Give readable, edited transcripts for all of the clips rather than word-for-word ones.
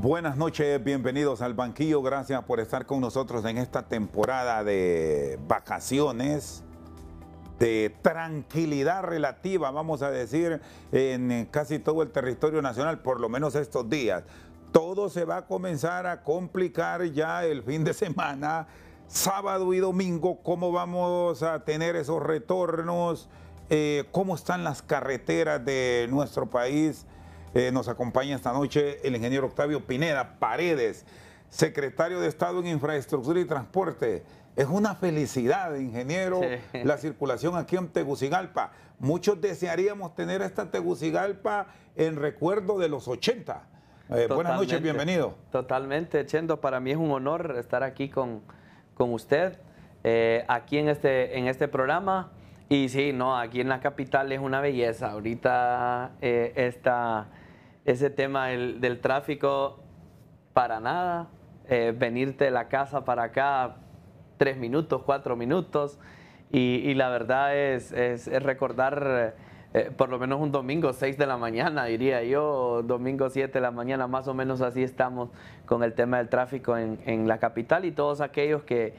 Buenas noches, bienvenidos al banquillo. Gracias por estar con nosotros en esta temporada de vacaciones, de tranquilidad relativa, vamos a decir, en casi todo el territorio nacional, por lo menos estos días. Todo se va a comenzar a complicar ya el fin de semana, sábado y domingo. ¿Cómo vamos a tener esos retornos? ¿Cómo están las carreteras de nuestro país? Nos acompaña esta noche el ingeniero Octavio Pineda Paredes, secretario de Estado en Infraestructura y Transporte. Es una felicidad, ingeniero, sí, la circulación aquí en Tegucigalpa. Muchos desearíamos tener esta Tegucigalpa en recuerdo de los 80. Buenas noches, bienvenido. Totalmente, Chendo. Para mí es un honor estar aquí con usted, aquí en este programa. Y sí, no, aquí en la capital es una belleza. Ahorita ese tema del tráfico, para nada. Venirte de la casa para acá, 3 minutos, 4 minutos. Y la verdad es recordar por lo menos un domingo 6 de la mañana, diría yo, domingo 7 de la mañana, más o menos así estamos con el tema del tráfico en la capital, y todos aquellos que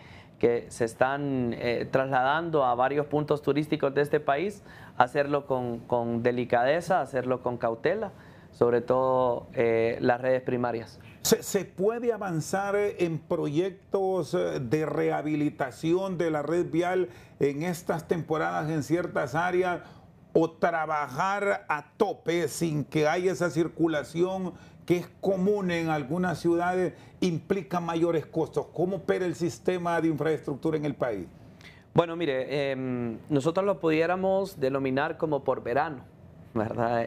se están trasladando a varios puntos turísticos de este país, hacerlo con delicadeza, hacerlo con cautela, sobre todo las redes primarias. ¿Se puede avanzar en proyectos de rehabilitación de la red vial en estas temporadas en ciertas áreas, o trabajar a tope sin que haya esa circulación que es común en algunas ciudades, implica mayores costos? ¿Cómo opera el sistema de infraestructura en el país? Bueno, mire, nosotros lo pudiéramos denominar como por verano, ¿verdad?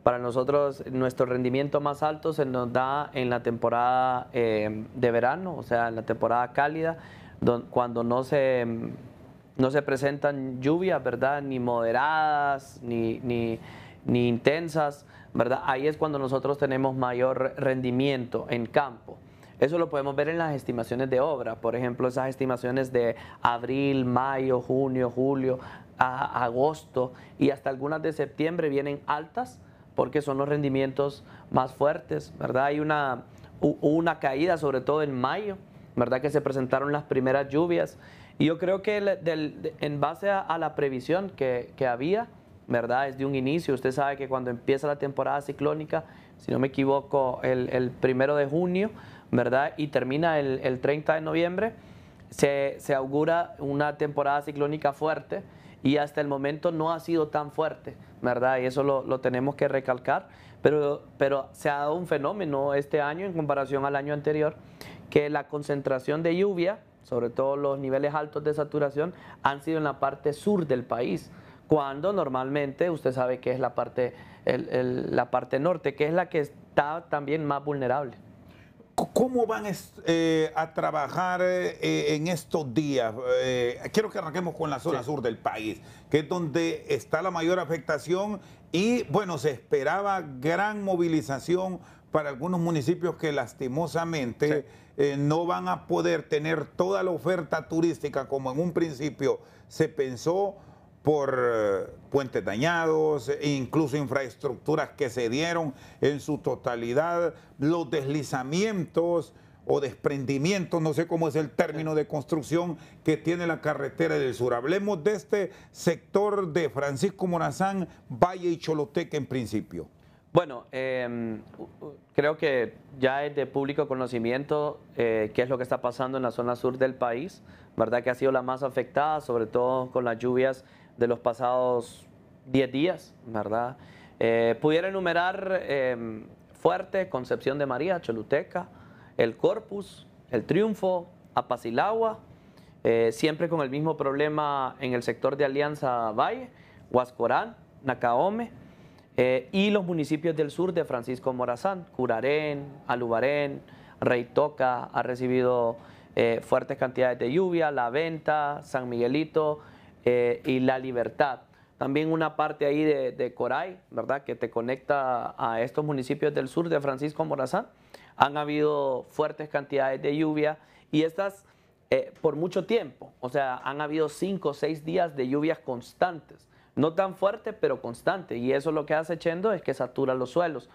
Para nosotros, nuestro rendimiento más alto se nos da en la temporada de verano, o sea, en la temporada cálida, cuando no se presentan lluvias, ¿verdad? Ni moderadas, ni intensas, ¿verdad? Ahí es cuando nosotros tenemos mayor rendimiento en campo. Eso lo podemos ver en las estimaciones de obra. Por ejemplo, esas estimaciones de abril, mayo, junio, julio, agosto y hasta algunas de septiembre vienen altas porque son los rendimientos más fuertes, ¿verdad? Hay una caída, sobre todo en mayo, ¿verdad? Que se presentaron las primeras lluvias. Y yo creo que en base a la previsión que había, ¿verdad? Desde un inicio, usted sabe que cuando empieza la temporada ciclónica, si no me equivoco, el 1 de junio, ¿verdad? Y termina el 30 de noviembre, se augura una temporada ciclónica fuerte, y hasta el momento no ha sido tan fuerte, ¿verdad? Y eso lo tenemos que recalcar, pero se ha dado un fenómeno este año en comparación al año anterior, que la concentración de lluvia, sobre todo los niveles altos de saturación, han sido en la parte sur del país, cuando normalmente usted sabe que es la parte norte, que es la que está también más vulnerable. ¿Cómo van a trabajar en estos días? Quiero que arranquemos con la zona sur del país, que es donde está la mayor afectación, y bueno, se esperaba gran movilización para algunos municipios que lastimosamente no van a poder tener toda la oferta turística como en un principio se pensó, por puentes dañados e incluso infraestructuras que se dieron en su totalidad, los deslizamientos o desprendimientos, no sé cómo es el término de construcción que tiene la carretera del sur. Hablemos de este sector de Francisco Morazán, Valle y Choluteca en principio. Bueno, creo que ya es de público conocimiento qué es lo que está pasando en la zona sur del país, ¿verdad? Que ha sido la más afectada, sobre todo con las lluvias de los pasados 10 días, ¿verdad? Pudiera enumerar Fuerte, Concepción de María, Choluteca, El Corpus, El Triunfo, Apacilagua, siempre con el mismo problema en el sector de Alianza Valle, Huascorán, Nacaome, y los municipios del sur de Francisco Morazán, Curarén, Alubarén, Reitoca ha recibido fuertes cantidades de lluvia, La Venta, San Miguelito y La Libertad. También una parte ahí de Coray, ¿verdad?, que te conecta a estos municipios del sur de Francisco Morazán. Han habido fuertes cantidades de lluvia, y estas por mucho tiempo, o sea, han habido 5 o 6 días de lluvias constantes. No tan fuerte, pero constante, y eso lo que hace, Chendo, es que satura los suelos.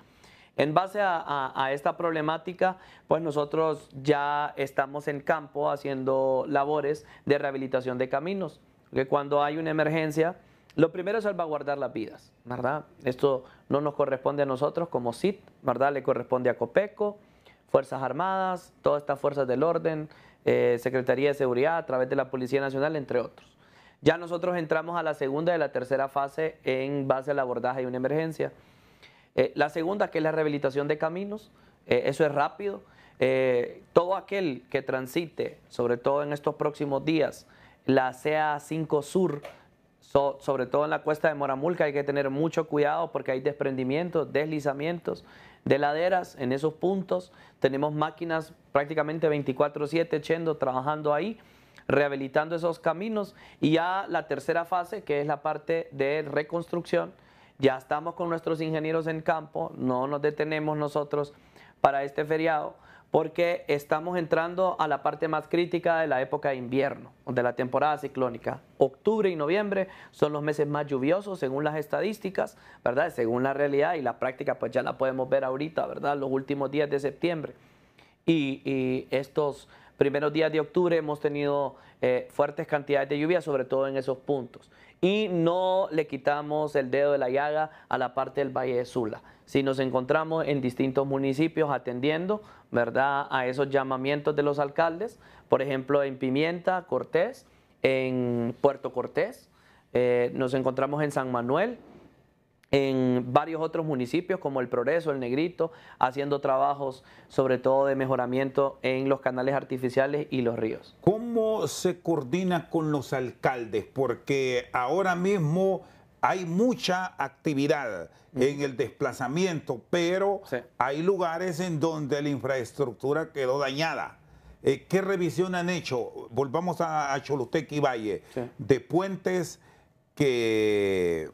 En base a esta problemática, pues nosotros ya estamos en campo haciendo labores de rehabilitación de caminos, que cuando hay una emergencia, lo primero es salvaguardar las vidas, ¿verdad? Esto no nos corresponde a nosotros como CIT, ¿verdad? Le corresponde a Copeco, Fuerzas Armadas, todas estas fuerzas del orden, Secretaría de Seguridad, a través de la Policía Nacional, entre otros. Ya nosotros entramos a la segunda y la tercera fase en base al abordaje de una emergencia. La segunda, que es la rehabilitación de caminos, eso es rápido. Todo aquel que transite, sobre todo en estos próximos días, la CA5 Sur, sobre todo en la cuesta de Moramulca, hay que tener mucho cuidado porque hay desprendimientos, deslizamientos de laderas en esos puntos. Tenemos máquinas prácticamente 24/7 Chendo trabajando ahí, rehabilitando esos caminos. Y ya la tercera fase, que es la parte de reconstrucción, ya estamos con nuestros ingenieros en campo, no nos detenemos nosotros para este feriado, porque estamos entrando a la parte más crítica de la época de invierno, de la temporada ciclónica. Octubre y noviembre son los meses más lluviosos según las estadísticas, ¿verdad? Según la realidad y la práctica, pues ya la podemos ver ahorita, ¿verdad? Los últimos días de septiembre. Y estos primeros días de octubre hemos tenido fuertes cantidades de lluvia, sobre todo en esos puntos. Y no le quitamos el dedo de la llaga a la parte del Valle de Sula. Si nos encontramos en distintos municipios atendiendo, ¿verdad?, a esos llamamientos de los alcaldes, por ejemplo, en Pimienta, Cortés, en Puerto Cortés, nos encontramos en San Manuel, en varios otros municipios como El Progreso, El Negrito, haciendo trabajos sobre todo de mejoramiento en los canales artificiales y los ríos. ¿Cómo se coordina con los alcaldes? Porque ahora mismo hay mucha actividad en el desplazamiento, pero sí, hay lugares en donde la infraestructura quedó dañada. ¿Qué revisión han hecho? Volvamos a Choluteca y Valle, sí, de puentes que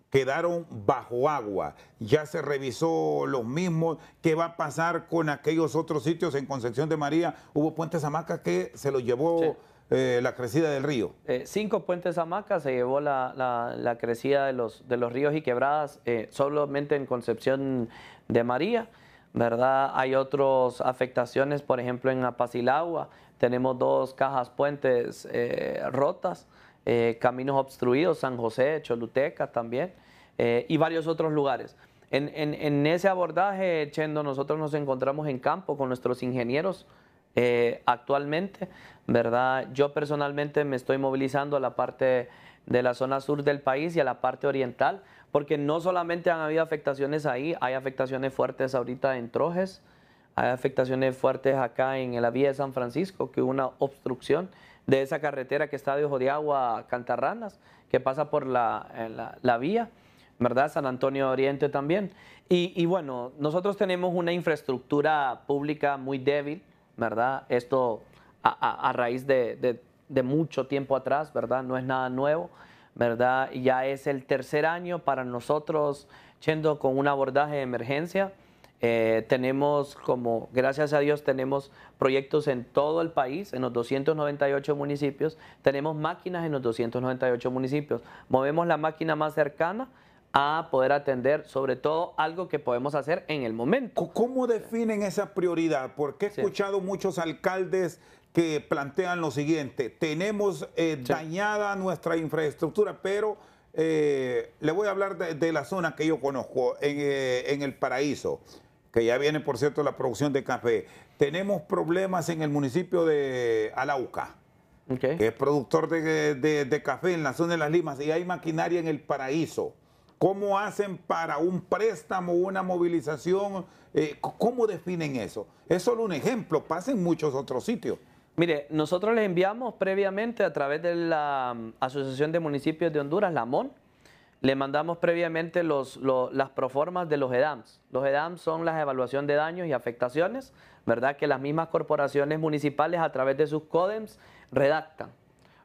quedaron bajo agua. Ya se revisó los mismos. ¿Qué va a pasar con aquellos otros sitios? En Concepción de María hubo puentes hamacas que se los llevó, sí, la crecida del río. 5 puentes hamacas se llevó la crecida de los ríos y quebradas solamente en Concepción de María, ¿verdad? Hay otras afectaciones, por ejemplo en Apacilagua tenemos 2 cajas puentes rotas, caminos obstruidos, San José, Choluteca también, y varios otros lugares. En ese abordaje, Chendo, nosotros nos encontramos en campo con nuestros ingenieros actualmente, ¿verdad? Yo personalmente me estoy movilizando a la parte de la zona sur del país y a la parte oriental, porque no solamente han habido afectaciones ahí, hay afectaciones fuertes ahorita en Trojes, hay afectaciones fuertes acá en la vía de San Francisco, que hubo una obstrucción de esa carretera que está de Ojo de Agua a Cantarranas, que pasa por la vía, ¿verdad? San Antonio Oriente también. Y bueno, nosotros tenemos una infraestructura pública muy débil, ¿verdad? Esto a raíz de mucho tiempo atrás, ¿verdad? No es nada nuevo, ¿verdad? Ya es el tercer año para nosotros, Chendo, con un abordaje de emergencia. Tenemos, como gracias a Dios, tenemos proyectos en todo el país, en los 298 municipios, tenemos máquinas en los 298 municipios. Movemos la máquina más cercana a poder atender, sobre todo, algo que podemos hacer en el momento. ¿Cómo definen esa prioridad? Porque he escuchado muchos alcaldes que plantean lo siguiente: tenemos dañada nuestra infraestructura, pero le voy a hablar de la zona que yo conozco, en El Paraíso, que ya viene, por cierto, la producción de café. Tenemos problemas en el municipio de Arauca, que es productor de café en la zona de Las Limas, y hay maquinaria en El Paraíso. ¿Cómo hacen para un préstamo, una movilización? ¿Cómo definen eso? Es solo un ejemplo, pasa en muchos otros sitios. Mire, nosotros les enviamos previamente a través de la Asociación de Municipios de Honduras, la AMON, le mandamos previamente las proformas de los EDAMS. Los EDAMS son las evaluación de daños y afectaciones, ¿verdad? Que las mismas corporaciones municipales a través de sus CODEMS redactan.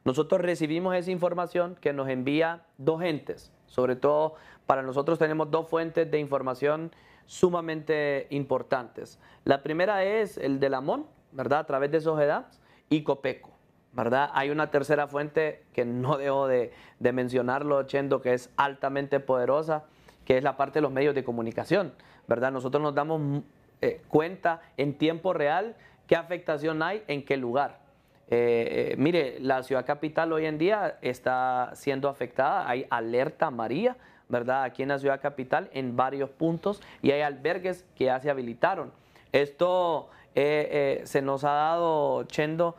Nosotros recibimos esa información que nos envía 2 entes. Sobre todo para nosotros tenemos 2 fuentes de información sumamente importantes. La primera es el de la AMON, ¿verdad? A través de esos EDAMS, y Copeco, ¿verdad? Hay una tercera fuente que no debo de mencionarlo, Chendo, que es altamente poderosa, que es la parte de los medios de comunicación, ¿verdad? Nosotros nos damos cuenta en tiempo real qué afectación hay en qué lugar. Mire, la ciudad capital hoy en día está siendo afectada, hay alerta amarilla, ¿verdad? Aquí en la ciudad capital en varios puntos y hay albergues que ya se habilitaron. Esto se nos ha dado, Chendo,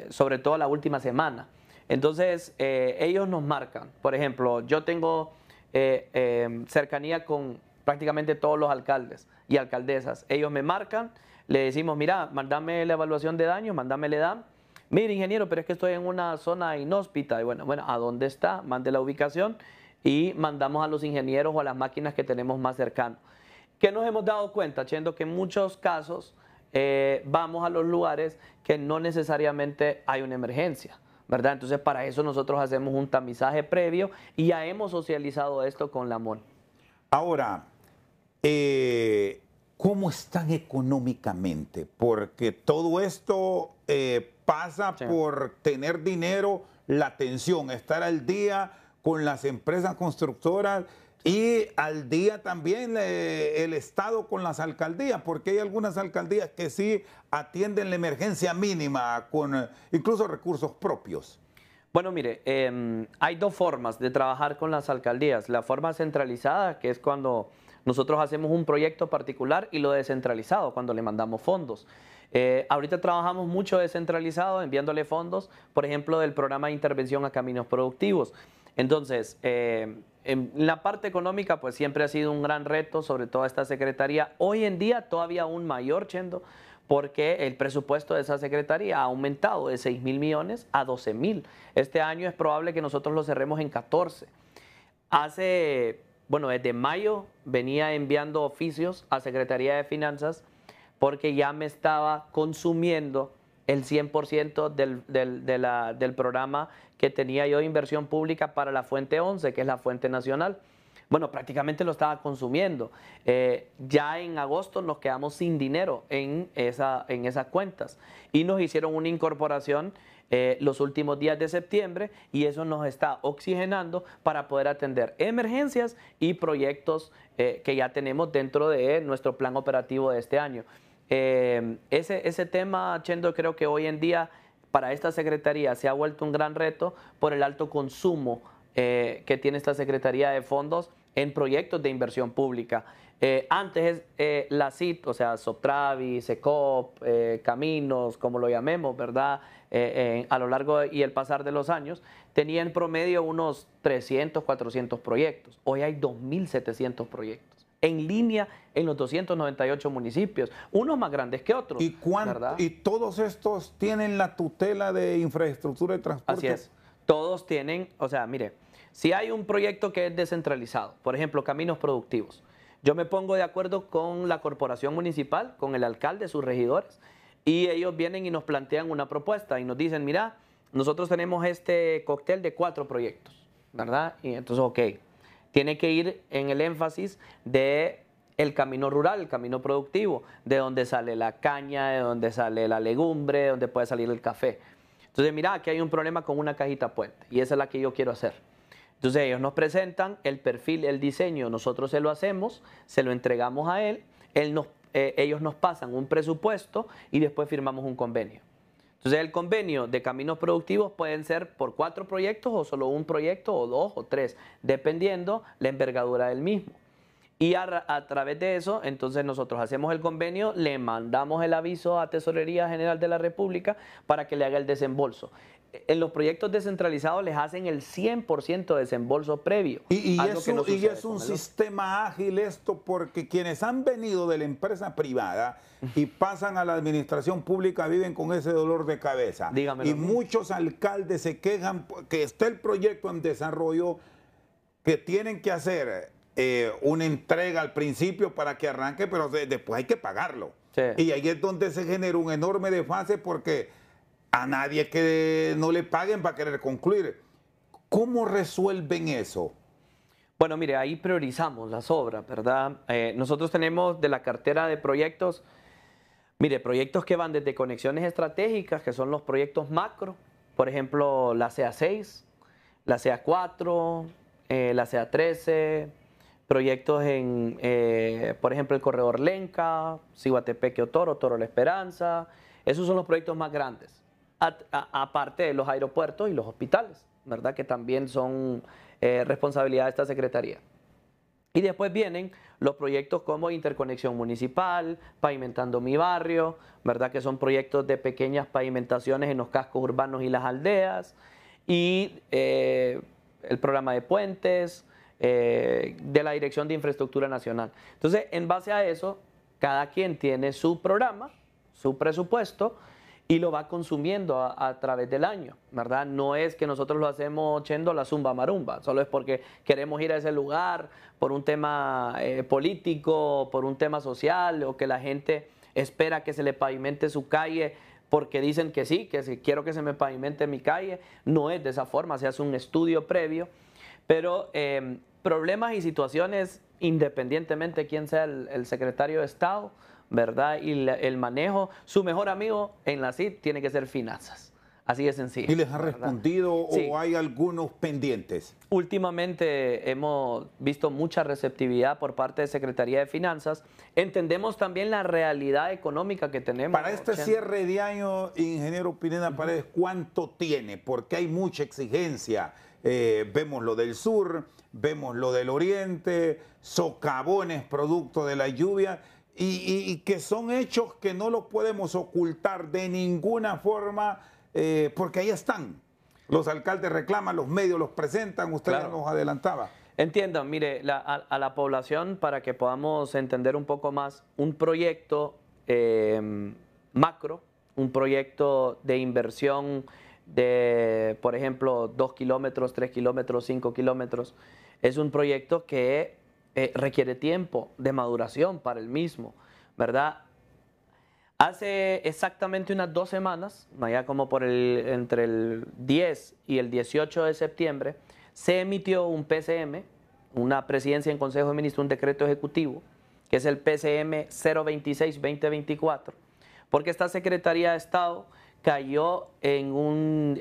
sobre todo la última semana. Entonces, ellos nos marcan. Por ejemplo, yo tengo cercanía con prácticamente todos los alcaldes y alcaldesas. Ellos me marcan, le decimos, mira, mándame la evaluación de daño, mándame el EDAM. Mire, ingeniero, pero es que estoy en una zona inhóspita. Y bueno, ¿a dónde está? Mande la ubicación y mandamos a los ingenieros o a las máquinas que tenemos más cercanos. ¿Qué nos hemos dado cuenta, Chendo? Que en muchos casos vamos a los lugares que no necesariamente hay una emergencia, ¿verdad? Entonces, para eso nosotros hacemos un tamizaje previo y ya hemos socializado esto con la MON. Ahora, ¿cómo están económicamente? Porque todo esto pasa por tener dinero, la atención, estar al día con las empresas constructoras y al día también el Estado con las alcaldías, porque hay algunas alcaldías que sí atienden la emergencia mínima con incluso recursos propios. Bueno, mire, hay dos formas de trabajar con las alcaldías. La forma centralizada, que es cuando nosotros hacemos un proyecto particular, y lo descentralizado, cuando le mandamos fondos. Ahorita trabajamos mucho descentralizado, enviándole fondos, por ejemplo, del programa de intervención a caminos productivos. Entonces, en la parte económica, pues siempre ha sido un gran reto, sobre todo esta secretaría. Hoy en día todavía aún mayor, Chendo, porque el presupuesto de esa secretaría ha aumentado de 6.000 millones a 12.000. Este año es probable que nosotros lo cerremos en 14. Desde mayo venía enviando oficios a Secretaría de Finanzas porque ya me estaba consumiendo el 100% del programa que tenía yo de inversión pública para la fuente 11, que es la fuente nacional. Bueno, prácticamente lo estaba consumiendo. Ya en agosto nos quedamos sin dinero en esas cuentas y nos hicieron una incorporación los últimos días de septiembre y eso nos está oxigenando para poder atender emergencias y proyectos que ya tenemos dentro de nuestro plan operativo de este año. Ese tema, Chendo, creo que hoy en día para esta secretaría se ha vuelto un gran reto por el alto consumo que tiene esta Secretaría de Fondos en proyectos de inversión pública. Antes la CIT, o sea, Soptravi, SECOP, Caminos, como lo llamemos, ¿verdad? A lo largo y el pasar de los años, tenía en promedio unos 300, 400 proyectos. Hoy hay 2.700 proyectos en línea en los 298 municipios, unos más grandes que otros. ¿Y todos estos tienen la tutela de infraestructura de transporte? Así es. Todos tienen, o sea, mire, si hay un proyecto que es descentralizado, por ejemplo, caminos productivos, yo me pongo de acuerdo con la corporación municipal, con el alcalde, sus regidores, y ellos vienen y nos plantean una propuesta y nos dicen, mira, nosotros tenemos este cóctel de 4 proyectos, ¿verdad? Y entonces, ok, tiene que ir en el énfasis de el camino rural, el camino productivo, de donde sale la caña, de donde sale la legumbre, de donde puede salir el café. Entonces, mira, aquí hay un problema con una cajita puente y esa es la que yo quiero hacer. Entonces, ellos nos presentan el perfil, el diseño, nosotros se lo hacemos, se lo entregamos a él, ellos nos pasan un presupuesto y después firmamos un convenio. Entonces, el convenio de caminos productivos pueden ser por 4 proyectos o solo un proyecto o 2 o 3, dependiendo la envergadura del mismo. Y a través de eso, entonces nosotros hacemos el convenio, le mandamos el aviso a Tesorería General de la República para que le haga el desembolso. En los proyectos descentralizados les hacen el 100% de desembolso previo. Y es un sistema ágil esto, porque quienes han venido de la empresa privada y pasan a la administración pública viven con ese dolor de cabeza. Dígamelo. Y muchos alcaldes se quejan que está el proyecto en desarrollo, que tienen que hacer una entrega al principio para que arranque, pero después hay que pagarlo. Sí. Y ahí es donde se genera un enorme desfase porque a nadie que no le paguen va a querer concluir. ¿Cómo resuelven eso? Bueno, mire, ahí priorizamos las obras, ¿verdad? Nosotros tenemos de la cartera de proyectos, mire, proyectos que van desde conexiones estratégicas, que son los proyectos macro, por ejemplo, la CA6, la CA4, la CA13, proyectos en, por ejemplo, el corredor Lenca, Ciguatepeque-Otoro, Toro-La Esperanza. Esos son los proyectos más grandes, aparte de los aeropuertos y los hospitales, ¿verdad? Que también son responsabilidad de esta Secretaría. Y después vienen los proyectos como Interconexión Municipal, Pavimentando mi Barrio, ¿verdad? Que son proyectos de pequeñas pavimentaciones en los cascos urbanos y las aldeas. Y el programa de puentes, de la Dirección de Infraestructura Nacional. Entonces, en base a eso, cada quien tiene su programa, su presupuesto, y lo va consumiendo a través del año, ¿verdad? No es que nosotros lo hacemos yendo la zumba marumba, solo es porque queremos ir a ese lugar por un tema político, por un tema social, o que la gente espera que se le pavimente su calle porque dicen que sí, que si quiero que se me pavimente mi calle. No es de esa forma, se hace un estudio previo, pero problemas y situaciones, independientemente de quién sea el secretario de Estado, ¿verdad? Y el manejo, su mejor amigo en la CID tiene que ser finanzas. Así de sencillo. ¿Y les ha ¿verdad? respondido Sí. o hay algunos pendientes? Últimamente hemos visto mucha receptividad por parte de Secretaría de Finanzas. Entendemos también la realidad económica que tenemos. Para este cierre de año, ingeniero Pineda Paredes, ¿cuánto tiene? Porque hay mucha exigencia. Vemos lo del sur, vemos lo del oriente, socavones producto de la lluvia. Y que son hechos que no los podemos ocultar de ninguna forma, porque ahí están. Los alcaldes reclaman, los medios los presentan, usted ya nos adelantaba. Entiendan, mire, a la población, para que podamos entender un poco más, un proyecto macro, un proyecto de inversión de, por ejemplo, 2 kilómetros, 3 kilómetros, 5 kilómetros, es un proyecto que requiere tiempo de maduración para el mismo, ¿verdad? Hace exactamente unas 2 semanas, allá como entre el 10 y el 18 de septiembre, se emitió un PCM, una presidencia en Consejo de Ministros, un decreto ejecutivo, que es el PCM 026-2024, porque esta Secretaría de Estado cayó en un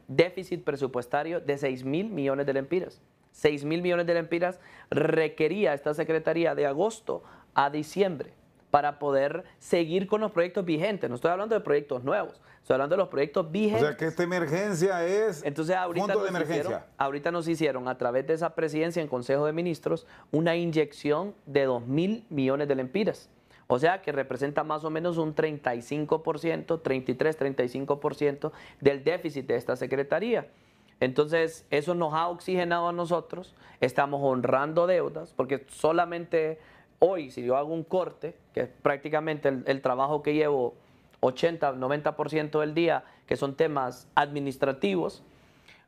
déficit presupuestario de 6.000 millones de lempiras. 6.000 millones de lempiras requería esta Secretaría de agosto a diciembre para poder seguir con los proyectos vigentes. No estoy hablando de proyectos nuevos, estoy hablando de los proyectos vigentes. O sea que esta emergencia es fondo de emergencia. Ahorita nos hicieron, a través de esa presidencia en Consejo de Ministros, una inyección de 2.000 millones de lempiras. O sea que representa más o menos un 35%, 33-35% del déficit de esta Secretaría. Entonces, eso nos ha oxigenado a nosotros, estamos honrando deudas, porque solamente hoy, si yo hago un corte, que es prácticamente el trabajo que llevo 80-90% del día, que son temas administrativos,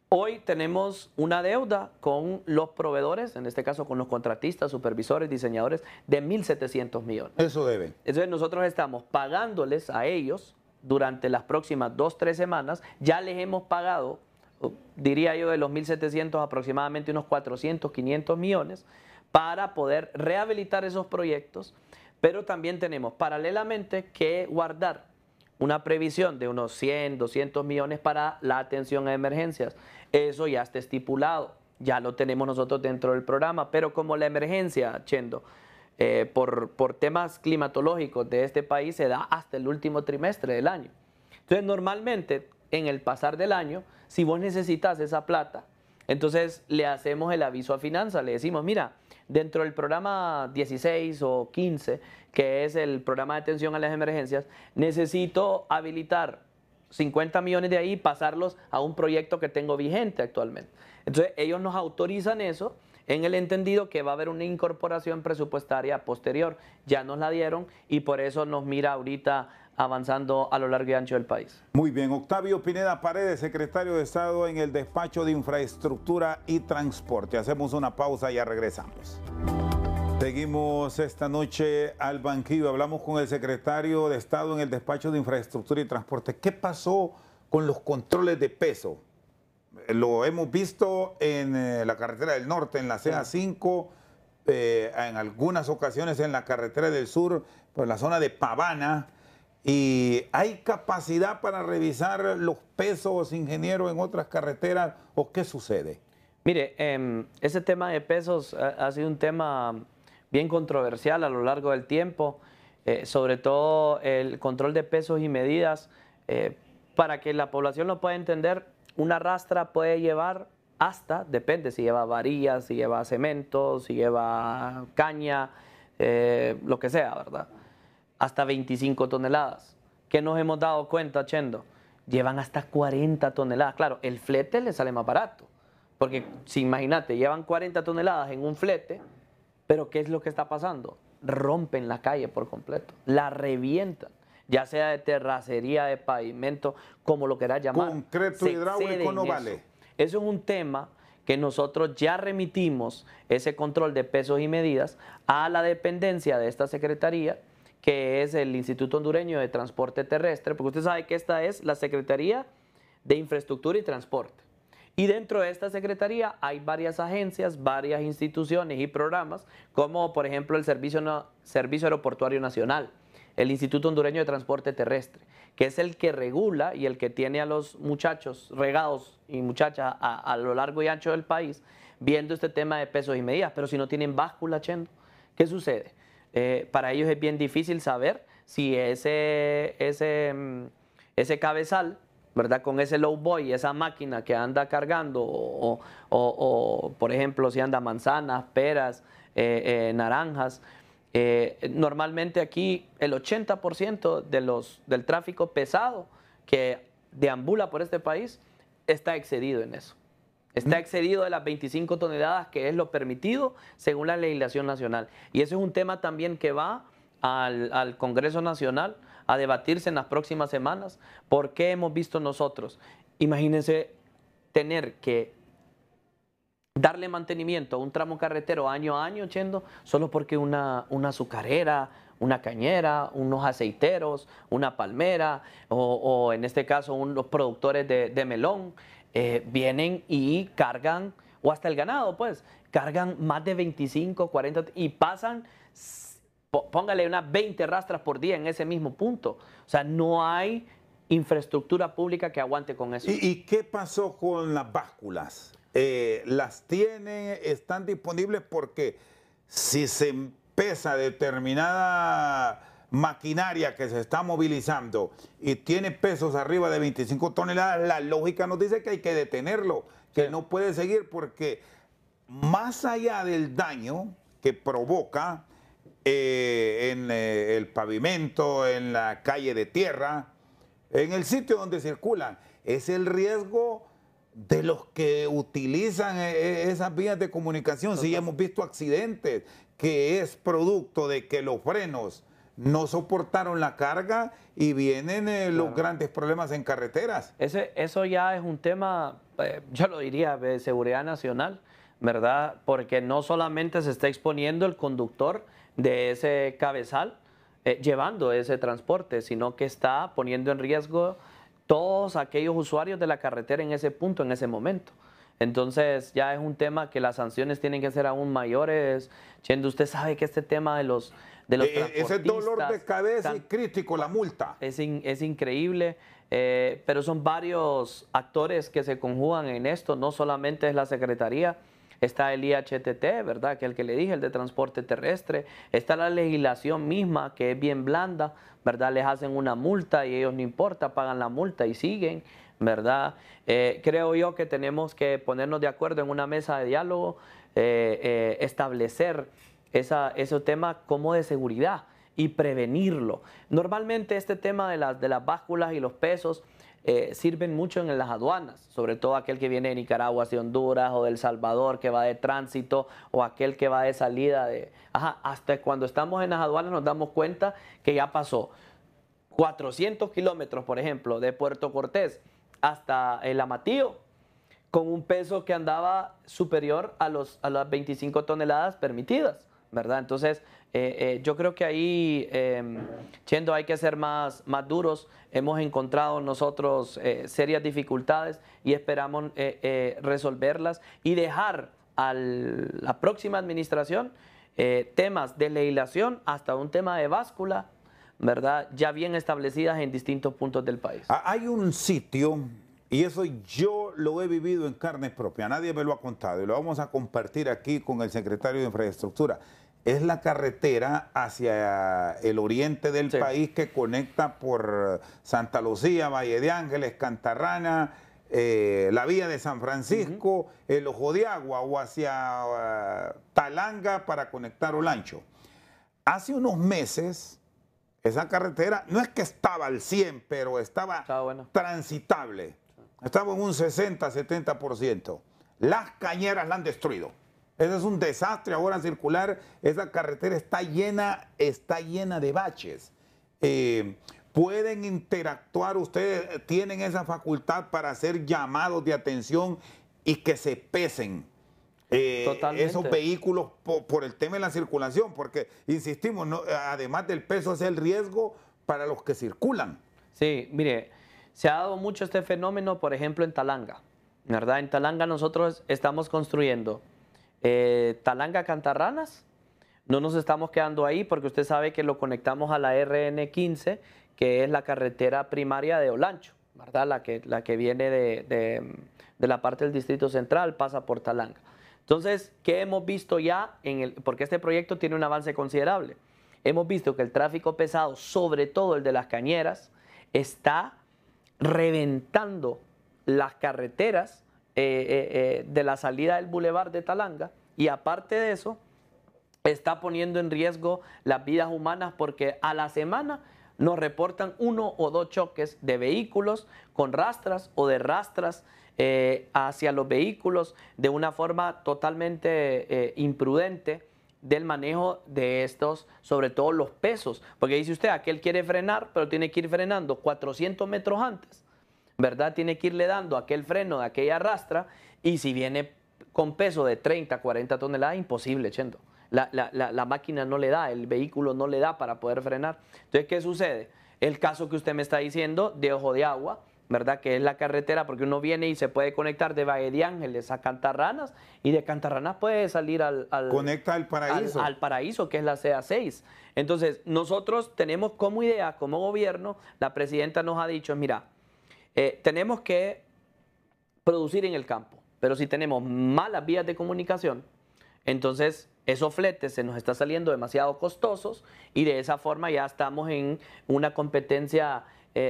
hoy tenemos una deuda con los proveedores, en este caso con los contratistas, supervisores, diseñadores, de 1.700 millones. Eso deben. Entonces, nosotros estamos pagándoles a ellos durante las próximas 2-3 semanas, ya les hemos pagado, diría yo, de los 1.700 aproximadamente unos 400-500 millones para poder rehabilitar esos proyectos, pero también tenemos paralelamente que guardar una previsión de unos 100-200 millones para la atención a emergencias. Eso ya está estipulado, ya lo tenemos nosotros dentro del programa, pero como la emergencia, Chendo, por temas climatológicos de este país se da hasta el último trimestre del año. Entonces, normalmente, en el pasar del año, si vos necesitas esa plata, entonces le hacemos el aviso a finanzas, le decimos, mira, dentro del programa 16 o 15, que es el programa de atención a las emergencias, necesito habilitar 50 millones de ahí y pasarlos a un proyecto que tengo vigente actualmente. Entonces ellos nos autorizan eso en el entendido que va a haber una incorporación presupuestaria posterior. Ya nos la dieron y por eso nos mira ahorita avanzando a lo largo y ancho del país. Muy bien, Octavio Pineda Paredes, secretario de Estado en el Despacho de Infraestructura y Transporte. Hacemos una pausa y ya regresamos. Seguimos esta noche al banquillo. Hablamos con el secretario de Estado en el Despacho de Infraestructura y Transporte. ¿Qué pasó con los controles de peso? Lo hemos visto en la carretera del norte, en la CA5, en algunas ocasiones en la carretera del sur, en la zona de Pavana. ¿Y hay capacidad para revisar los pesos, ingeniero, en otras carreteras o qué sucede? Mire, ese tema de pesos ha sido un tema bien controversial a lo largo del tiempo, sobre todo el control de pesos y medidas. Para que la población lo pueda entender, una rastra puede llevar hasta, depende si lleva varillas, si lleva cemento, si lleva caña, lo que sea, ¿verdad? Hasta 25 toneladas. ¿Qué nos hemos dado cuenta, Chendo? Llevan hasta 40 toneladas. Claro, el flete le sale más barato. Porque si imagínate, llevan 40 toneladas en un flete, pero ¿qué es lo que está pasando? Rompen la calle por completo, la revientan, ya sea de terracería, de pavimento, como lo quieras llamar. Concreto hidráulico no vale. Eso es un tema que nosotros ya remitimos ese control de pesos y medidas a la dependencia de esta secretaría, que es el Instituto Hondureño de Transporte Terrestre, porque usted sabe que esta es la Secretaría de Infraestructura y Transporte. Y dentro de esta secretaría hay varias agencias, varias instituciones y programas, como por ejemplo el Servicio Aeroportuario Nacional, el Instituto Hondureño de Transporte Terrestre, que es el que regula y el que tiene a los muchachos regados y muchachas a lo largo y ancho del país viendo este tema de pesos y medidas. Pero si no tienen báscula, Chendo, ¿qué sucede? Para ellos es bien difícil saber si ese cabezal, ¿verdad? Con ese low boy, esa máquina que anda cargando, por ejemplo, si anda manzanas, peras, naranjas. Normalmente aquí el 80% del tráfico pesado que deambula por este país está excedido en eso. Está excedido de las 25 toneladas, que es lo permitido según la legislación nacional. Y eso es un tema también que va al Congreso Nacional a debatirse en las próximas semanas. ¿Por qué hemos visto nosotros? Imagínense tener que darle mantenimiento a un tramo carretero año a año, Chendo, solo porque una azucarera, una cañera, unos aceiteros, una palmera, o en este caso unos productores de melón, vienen y cargan, o hasta el ganado, pues, cargan más de 25, 40 y pasan, póngale unas 20 rastras por día en ese mismo punto. O sea, no hay infraestructura pública que aguante con eso. ¿Y qué pasó con las básculas? ¿Las tienen, están disponibles? Porque si se pesa determinada maquinaria que se está movilizando y tiene pesos arriba de 25 toneladas, la lógica nos dice que hay que detenerlo, que no puede seguir, porque más allá del daño que provoca en el pavimento, en la calle de tierra, en el sitio donde circulan, es el riesgo de los que utilizan esas vías de comunicación. Sí, hemos visto accidentes que es producto de que los frenos no soportaron la carga y vienen los grandes problemas en carreteras. Eso ya es un tema, yo lo diría, de seguridad nacional, ¿verdad? Porque no solamente se está exponiendo el conductor de ese cabezal llevando ese transporte, sino que está poniendo en riesgo todos aquellos usuarios de la carretera en ese punto, en ese momento. Entonces ya es un tema que las sanciones tienen que ser aún mayores. Chendo, usted sabe que este tema de los transportistas... Ese dolor de cabeza y crítico, la multa. Es increíble, pero son varios actores que se conjugan en esto, no solamente es la Secretaría. Está el IHTT, ¿verdad? Que es el que le dije, el de transporte terrestre. Está la legislación misma, que es bien blanda, ¿verdad? Les hacen una multa y ellos no importa, pagan la multa y siguen, ¿verdad? Creo yo que tenemos que ponernos de acuerdo en una mesa de diálogo, establecer ese tema como de seguridad y prevenirlo. Normalmente este tema de las básculas y los pesos sirven mucho en las aduanas, sobre todo aquel que viene de Nicaragua hacia Honduras o de El Salvador, que va de tránsito, o aquel que va de salida hasta cuando estamos en las aduanas nos damos cuenta que ya pasó 400 kilómetros, por ejemplo, de Puerto Cortés hasta el Amatillo, con un peso que andaba superior a las 25 toneladas permitidas, ¿verdad? Entonces, yo creo que ahí, Chendo, hay que ser más duros. Hemos encontrado nosotros serias dificultades y esperamos resolverlas y dejar a la próxima administración temas de legislación hasta un tema de báscula, ¿verdad? Ya bien establecidas en distintos puntos del país. Hay un sitio Y eso yo lo he vivido en carne propia, nadie me lo ha contado y lo vamos a compartir aquí con el secretario de Infraestructura. Es la carretera hacia el oriente del país que conecta por Santa Lucía, Valle de Ángeles, Cantarrana, la vía de San Francisco, el Ojo de Agua o hacia Talanga para conectar Olancho. Hace unos meses esa carretera no es que estaba al 100, pero estaba transitable. Estaba en un 60-70%. Las cañeras la han destruido. Ese es un desastre ahora circular. Esa carretera está llena de baches. ¿Pueden interactuar ustedes? ¿Tienen esa facultad para hacer llamados de atención y que se pesen esos vehículos por el tema de la circulación? Porque, insistimos, no, además del peso es el riesgo para los que circulan. Sí, mire, se ha dado mucho este fenómeno, por ejemplo, en Talanga, ¿verdad? En Talanga nosotros estamos construyendo Talanga-Cantarranas. No nos estamos quedando ahí porque usted sabe que lo conectamos a la RN15, que es la carretera primaria de Olancho, ¿verdad? La que viene de la parte del Distrito Central, pasa por Talanga. Entonces, ¿qué hemos visto ya? Porque este proyecto tiene un avance considerable. Hemos visto que el tráfico pesado, sobre todo el de las cañeras, está reventando las carreteras de la salida del bulevar de Talanga, y aparte de eso está poniendo en riesgo las vidas humanas, porque a la semana nos reportan 1 o 2 choques de vehículos con rastras o de rastras hacia los vehículos de una forma totalmente imprudente del manejo de estos, sobre todo los pesos, porque dice usted, aquel quiere frenar, pero tiene que ir frenando 400 metros antes, ¿verdad? Tiene que irle dando aquel freno de aquella rastra, y si viene con peso de 30, 40 toneladas, imposible, Chendo. La máquina no le da, el vehículo no le da para poder frenar. Entonces, ¿qué sucede? El caso que usted me está diciendo de Ojo de Agua, ¿verdad? Que es la carretera, porque uno viene y se puede conectar de Valle de Ángeles a Cantarranas, y de Cantarranas puede salir conecta al Paraíso. Al Paraíso, que es la CA6. Entonces, nosotros tenemos como idea, como gobierno, la presidenta nos ha dicho, mira, tenemos que producir en el campo, pero si tenemos malas vías de comunicación, entonces esos fletes se nos está saliendo demasiado costosos, y de esa forma ya estamos en una competencia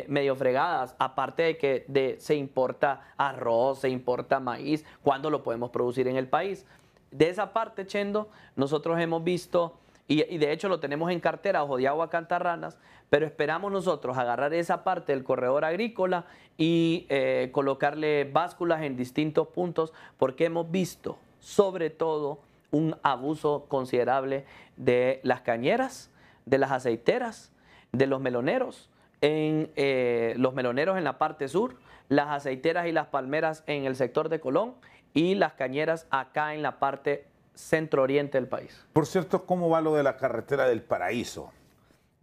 medio fregadas, aparte de que se importa arroz, se importa maíz, ¿cuándo lo podemos producir en el país? De esa parte, Chendo, nosotros hemos visto, y de hecho lo tenemos en cartera, Ojo de Agua, Cantarranas, pero esperamos nosotros agarrar esa parte del corredor agrícola y colocarle básculas en distintos puntos, porque hemos visto, sobre todo, un abuso considerable de las cañeras, de las aceiteras, de los meloneros, los meloneros en la parte sur, las aceiteras y las palmeras en el sector de Colón, y las cañeras acá en la parte centro-oriente del país. Por cierto, ¿cómo va lo de la carretera del Paraíso?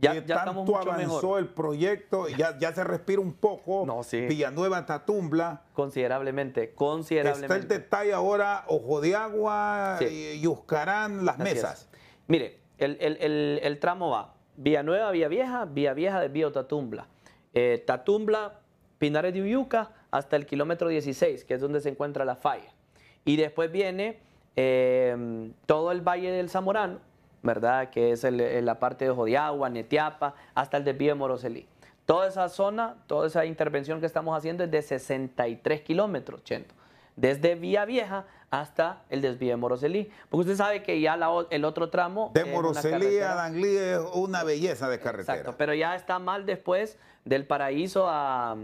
Ya estamos mucho avanzó mejor. el proyecto, ya se respira un poco. No, sí. Villanueva, Tatumbla. Considerablemente. Está el detalle ahora, Ojo de Agua, Sí. Yuscarán, Las Así Mesas. es. Mire, el tramo va Villanueva, Vía Vieja, desvío Tatumbla. Tatumbla, Pinares de Uyuca, hasta el kilómetro 16, que es donde se encuentra la falla. Y después viene todo el Valle del Zamorano, ¿verdad? Que es la parte de Ojo de Agua, Netiapa, hasta el desvío de Moroselí. Toda esa zona, toda esa intervención que estamos haciendo es de 63 kilómetros, Chento. Desde Vía Vieja hasta el desvío de Moroselí. Porque usted sabe que ya el otro tramo... De Moroselí a Danglí es una belleza de carretera. Exacto, pero ya está mal después del Paraíso a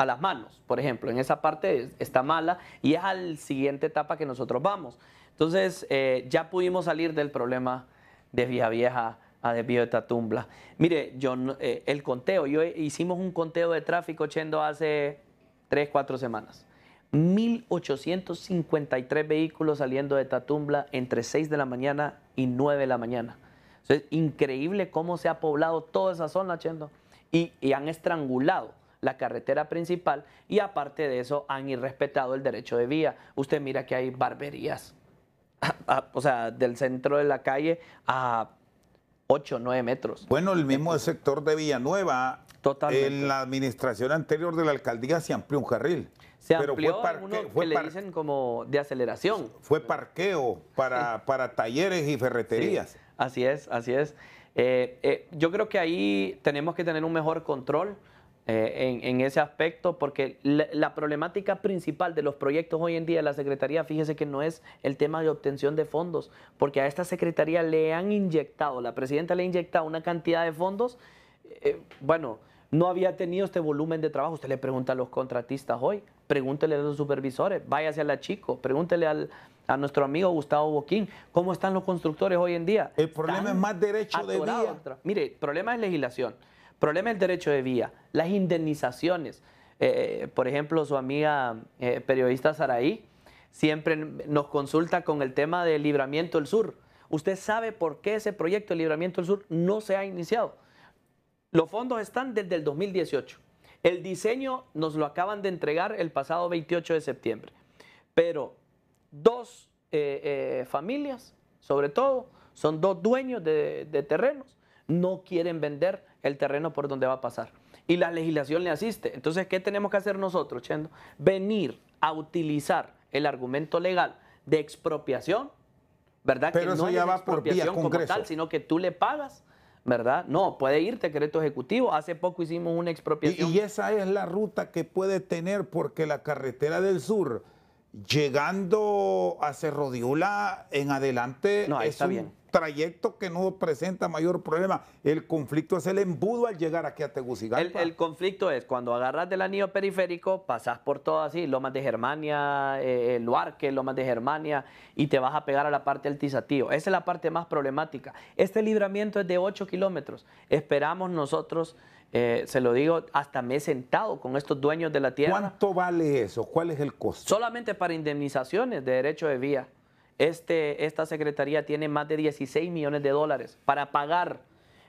Las Manos, por ejemplo. En esa parte está mala, y es a la siguiente etapa que nosotros vamos. Entonces, ya pudimos salir del problema de Vía Vieja a desvío de Tatumbla. Mire, el conteo, hicimos un conteo de tráfico, Chendo, hace 3, 4 semanas. 1.853 vehículos saliendo de Tatumbla entre 6 de la mañana y 9 de la mañana. Entonces, increíble cómo se ha poblado toda esa zona, Chendo, y han estrangulado la carretera principal, y aparte de eso han irrespetado el derecho de vía. Usted mira que hay barberías, o sea, del centro de la calle a 8, 9 metros. Bueno, el mismo sector de Villanueva, Totalmente. en la administración anterior de la alcaldía se amplió un carril. Se pero amplió en uno que le dicen como de aceleración. Fue parqueo para talleres y ferreterías. Sí, así es, así es. Yo creo que ahí tenemos que tener un mejor control en ese aspecto, porque la problemática principal de los proyectos hoy en día de la Secretaría, fíjese que no es el tema de obtención de fondos, porque a esta Secretaría le han inyectado, la presidenta le ha inyectado una cantidad de fondos, bueno, no había tenido este volumen de trabajo. Usted le pregunta a los contratistas hoy, pregúntele a los supervisores, váyase a la Chico, pregúntele a nuestro amigo Gustavo Boquín, ¿cómo están los constructores hoy en día? El problema es más derecho de vía. Mire, el problema es legislación, el problema es el derecho de vía, las indemnizaciones. Por ejemplo, su amiga periodista Saraí siempre nos consulta con el tema del Libramiento del Sur. ¿Usted sabe por qué ese proyecto de Libramiento del Sur no se ha iniciado? Los fondos están desde el 2018. El diseño nos lo acaban de entregar el pasado 28 de septiembre. Pero dos familias, sobre todo, son dos dueños de terrenos, no quieren vender el terreno por donde va a pasar. Y la legislación le asiste. Entonces, ¿qué tenemos que hacer nosotros, Chendo? Venir a utilizar el argumento legal de expropiación, ¿verdad? Pero que eso no ya es va por vía expropiación como Congreso. tal, sino que tú le pagas, ¿verdad? No, puede ir decreto ejecutivo. Hace poco hicimos una expropiación. Y esa es la ruta que puede tener, porque la carretera del sur, llegando a Cerro de Ula en adelante, No, es un trayecto que no presenta mayor problema. El conflicto es el embudo al llegar aquí a Tegucigalpa. El conflicto es cuando agarras del anillo periférico, pasas por todo así, Lomas de Germania, Luarque, Lomas de Germania, y te vas a pegar a la parte del Tizatío. Esa es la parte más problemática. Este libramiento es de 8 kilómetros. Esperamos nosotros, se lo digo, hasta me he sentado con estos dueños de la tierra. ¿Cuánto vale eso? ¿Cuál es el costo? Solamente para indemnizaciones de derecho de vía. Esta secretaría tiene más de 16 millones de dólares para pagar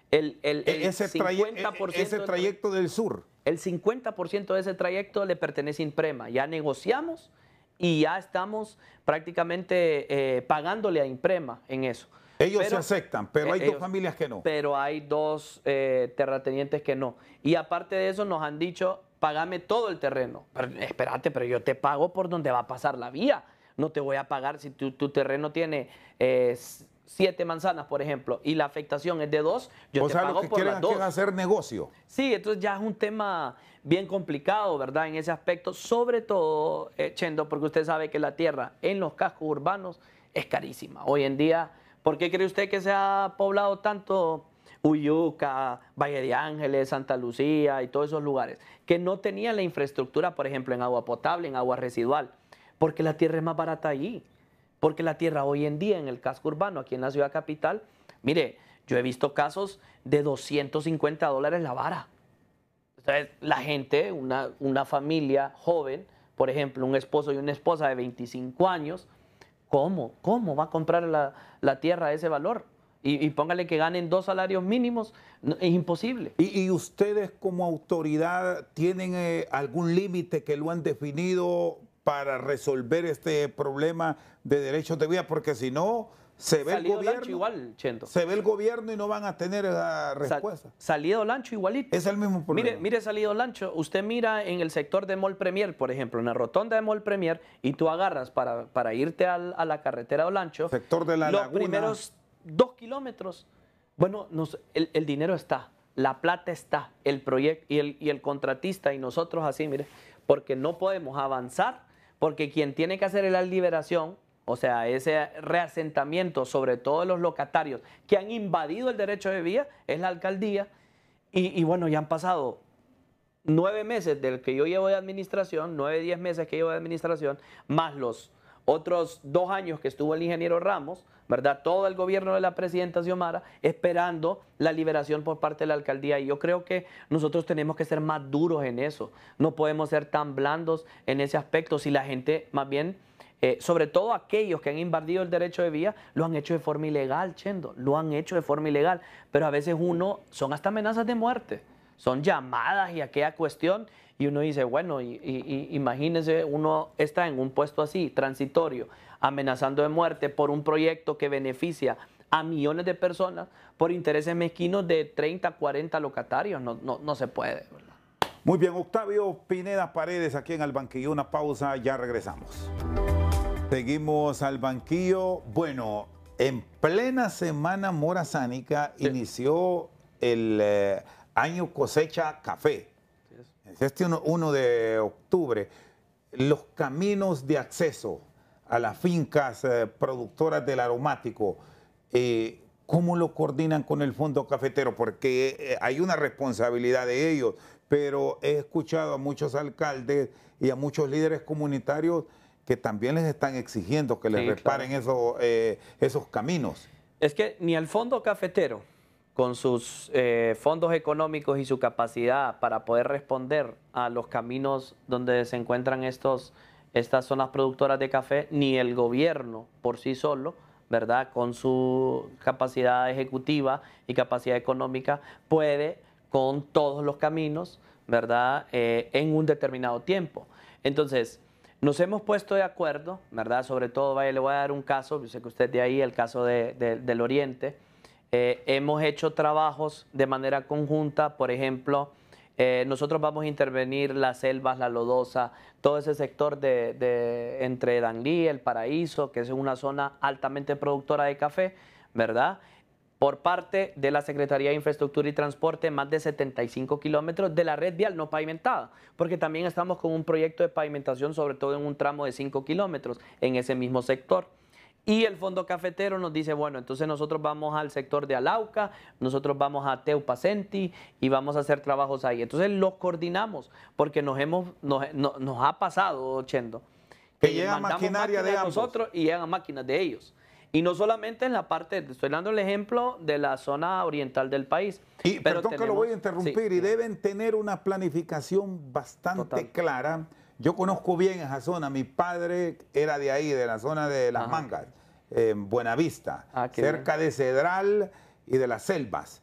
ese 50% ese trayecto del sur. El 50% de ese trayecto le pertenece a Imprema. Ya negociamos y ya estamos prácticamente pagándole a Imprema en eso. Ellos se aceptan, pero hay dos familias que no. Pero hay dos terratenientes que no. Y aparte de eso nos han dicho, págame todo el terreno. Pero, espérate, pero yo te pago por donde va a pasar la vía. No te voy a pagar si tu terreno tiene 7 manzanas, por ejemplo, y la afectación es de 2, yo te pago por las 2. Quieren hacer negocio. Sí, entonces ya es un tema bien complicado, ¿verdad? En ese aspecto, sobre todo, Chendo, porque usted sabe que la tierra en los cascos urbanos es carísima. Hoy en día, ¿por qué cree usted que se ha poblado tanto Uyuca, Valle de Ángeles, Santa Lucía y todos esos lugares? Que no tenían la infraestructura, por ejemplo, en agua potable, en agua residual. Porque la tierra es más barata allí. Porque la tierra hoy en día en el casco urbano, aquí en la ciudad capital, mire, yo he visto casos de $250 la vara. Entonces, la gente, una familia joven, por ejemplo, un esposo y una esposa de 25 años, ¿cómo va a comprar la tierra a ese valor? Y póngale que ganen 2 salarios mínimos, no, es imposible. ¿Y ustedes como autoridad tienen algún límite que lo han definido para resolver este problema de derechos de vía? Porque si no, se ve el gobierno igual, Chendo. Se ve el gobierno y no van a tener respuesta. Salido Lancho igualito. Es el mismo problema. Mire Salido Lancho, usted mira en el sector de Mall Premier, por ejemplo, en la rotonda de Mall Premier, y tú agarras para irte a la carretera de Olancho, sector de la los laguna, primeros 2 kilómetros, bueno, el dinero está, la plata está, el proyecto y el contratista y nosotros así, mire, porque no podemos avanzar. Porque quien tiene que hacer la liberación, o sea, ese reasentamiento, sobre todo de los locatarios que han invadido el derecho de vía, es la alcaldía. Y bueno, ya han pasado 9 meses del que yo llevo de administración, 9, 10 meses que llevo de administración, más los otros 2 años que estuvo el ingeniero Ramos, ¿verdad? Todo el gobierno de la presidenta Xiomara esperando la liberación por parte de la alcaldía. Y yo creo que nosotros tenemos que ser más duros en eso. No podemos ser tan blandos en ese aspecto. Si la gente, más bien, sobre todo aquellos que han invadido el derecho de vía, lo han hecho de forma ilegal, Chendo. Lo han hecho de forma ilegal. Pero a veces son hasta amenazas de muerte. Son llamadas y aquella cuestión. Y uno dice, bueno, imagínese, uno está en un puesto así, transitorio, amenazando de muerte por un proyecto que beneficia a millones de personas por intereses mezquinos de 30, 40 locatarios. No se puede, ¿verdad? Muy bien, Octavio Pineda Paredes aquí en Al Banquillo. Una pausa, ya regresamos. Seguimos al banquillo. Bueno, en plena semana morazánica inició el año cosecha café. Este 1 de octubre. Los caminos de acceso a las fincas productoras del aromático, ¿cómo lo coordinan con el Fondo Cafetero? Porque hay una responsabilidad de ellos, pero he escuchado a muchos alcaldes y a muchos líderes comunitarios que también les están exigiendo que les reparen esos caminos. Es que ni el Fondo Cafetero, con sus fondos económicos y su capacidad para poder responder a los caminos donde se encuentran estas zonas productoras de café, ni el gobierno por sí solo, ¿verdad?, con su capacidad ejecutiva y capacidad económica, puede con todos los caminos, ¿verdad?, en un determinado tiempo. Entonces, nos hemos puesto de acuerdo, ¿verdad? Sobre todo, vaya, le voy a dar un caso, yo sé que usted de ahí, el caso del Oriente. Hemos hecho trabajos de manera conjunta, por ejemplo, nosotros vamos a intervenir las selvas, la lodosa, todo ese sector entre Danlí, El Paraíso, que es una zona altamente productora de café, ¿verdad? Por parte de la Secretaría de Infraestructura y Transporte, más de 75 kilómetros de la red vial no pavimentada, porque también estamos con un proyecto de pavimentación, sobre todo en un tramo de 5 kilómetros en ese mismo sector. Y el Fondo Cafetero nos dice, bueno, entonces nosotros vamos al sector de Alauca, nosotros vamos a Teupacenti y vamos a hacer trabajos ahí. Entonces los coordinamos, porque nos ha pasado, Chendo, que llegan maquinaria de nosotros y llegan máquinas de ellos. Y no solamente en la parte, estoy dando el ejemplo de la zona oriental del país. Y perdón que lo voy a interrumpir, y deben tener una planificación bastante clara. Yo conozco bien esa zona, mi padre era de ahí, de la zona de Las Mangas, en Buenavista, cerca de Cedral y de las Selvas.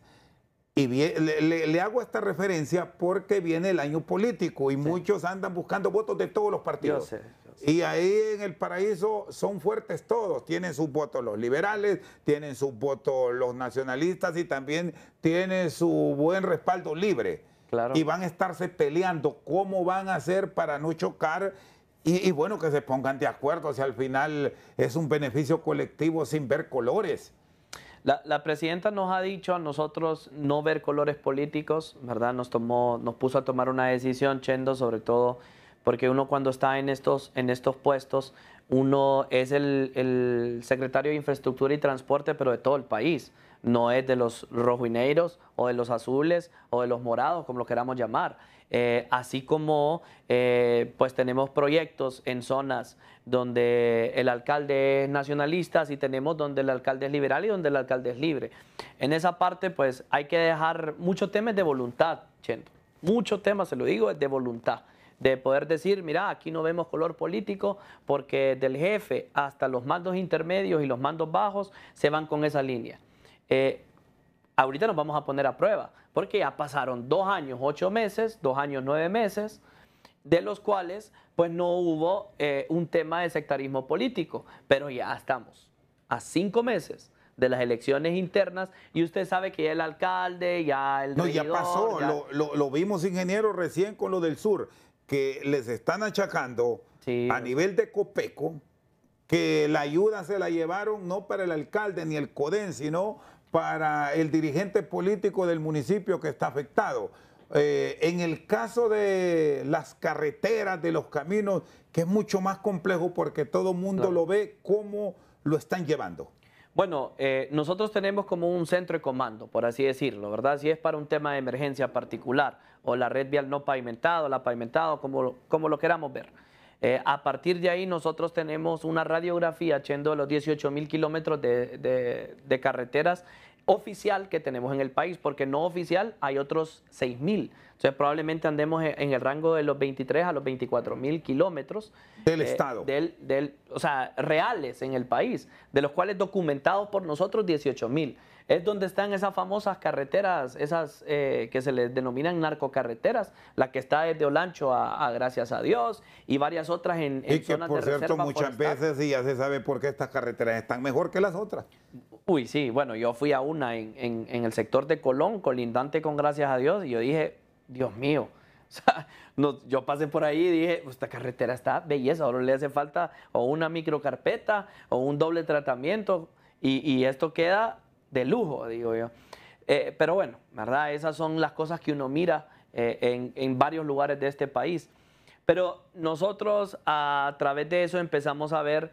Y le hago esta referencia porque viene el año político y muchos andan buscando votos de todos los partidos. Yo sé. Y ahí en El Paraíso son fuertes todos. Tienen sus votos los liberales, tienen sus votos los nacionalistas y también tienen su buen respaldo libre. Claro. Y van a estarse peleando cómo van a hacer para no chocar y bueno, que se pongan de acuerdo. O sea, al final es un beneficio colectivo sin ver colores. La presidenta nos ha dicho a nosotros no ver colores políticos, ¿verdad? Nos puso a tomar una decisión, Chendo, sobre todo porque uno cuando está en estos puestos, uno es el secretario de Infraestructura y Transporte, pero de todo el país. No es de los rojineiros o de los azules o de los morados, como lo queramos llamar. Así como pues tenemos proyectos en zonas donde el alcalde es nacionalista, así tenemos donde el alcalde es liberal y donde el alcalde es libre. En esa parte pues hay que dejar muchos temas de voluntad, Chendo. Muchos temas, se lo digo, es de voluntad. De poder decir, mira, aquí no vemos color político porque del jefe hasta los mandos intermedios y los mandos bajos se van con esa línea. Ahorita nos vamos a poner a prueba, porque ya pasaron 2 años, 8 meses, 2 años, 9 meses, de los cuales pues no hubo un tema de sectarismo político, pero ya estamos a 5 meses de las elecciones internas y usted sabe que ya el alcalde, ya el regidor, ya pasó, ya... Lo vimos, ingeniero, recién con lo del sur, que les están achacando a nivel de Copeco, que la ayuda se la llevaron no para el alcalde ni el CODEN, sino para el dirigente político del municipio que está afectado. En el caso de las carreteras, de los caminos, que es mucho más complejo porque todo el mundo lo ve, ¿cómo lo están llevando? Bueno, nosotros tenemos como un centro de comando, por así decirlo, ¿verdad? Si es para un tema de emergencia particular o la red vial no pavimentada, la pavimentada, como lo queramos ver. A partir de ahí nosotros tenemos una radiografía, Chendo, de los 18.000 kilómetros de carreteras oficial que tenemos en el país, porque no oficial hay otros 6.000. Entonces probablemente andemos en el rango de los 23 a los 24.000 kilómetros. Del Estado. O sea, reales en el país, de los cuales documentados por nosotros 18.000. Es donde están esas famosas carreteras, esas que se les denominan narcocarreteras, la que está desde Olancho a Gracias a Dios y varias otras en zonas de reserva forestal. Por cierto, muchas veces, y ya se sabe por qué estas carreteras están mejor que las otras. Uy, sí, bueno, yo fui a una en el sector de Colón, colindante con Gracias a Dios, y yo dije, Dios mío, o sea, yo pasé por ahí y dije, esta carretera está belleza, ahora le hace falta o una microcarpeta o un doble tratamiento, y esto queda de lujo, digo yo. Pero bueno, ¿verdad? Esas son las cosas que uno mira en varios lugares de este país. Pero nosotros a través de eso empezamos a ver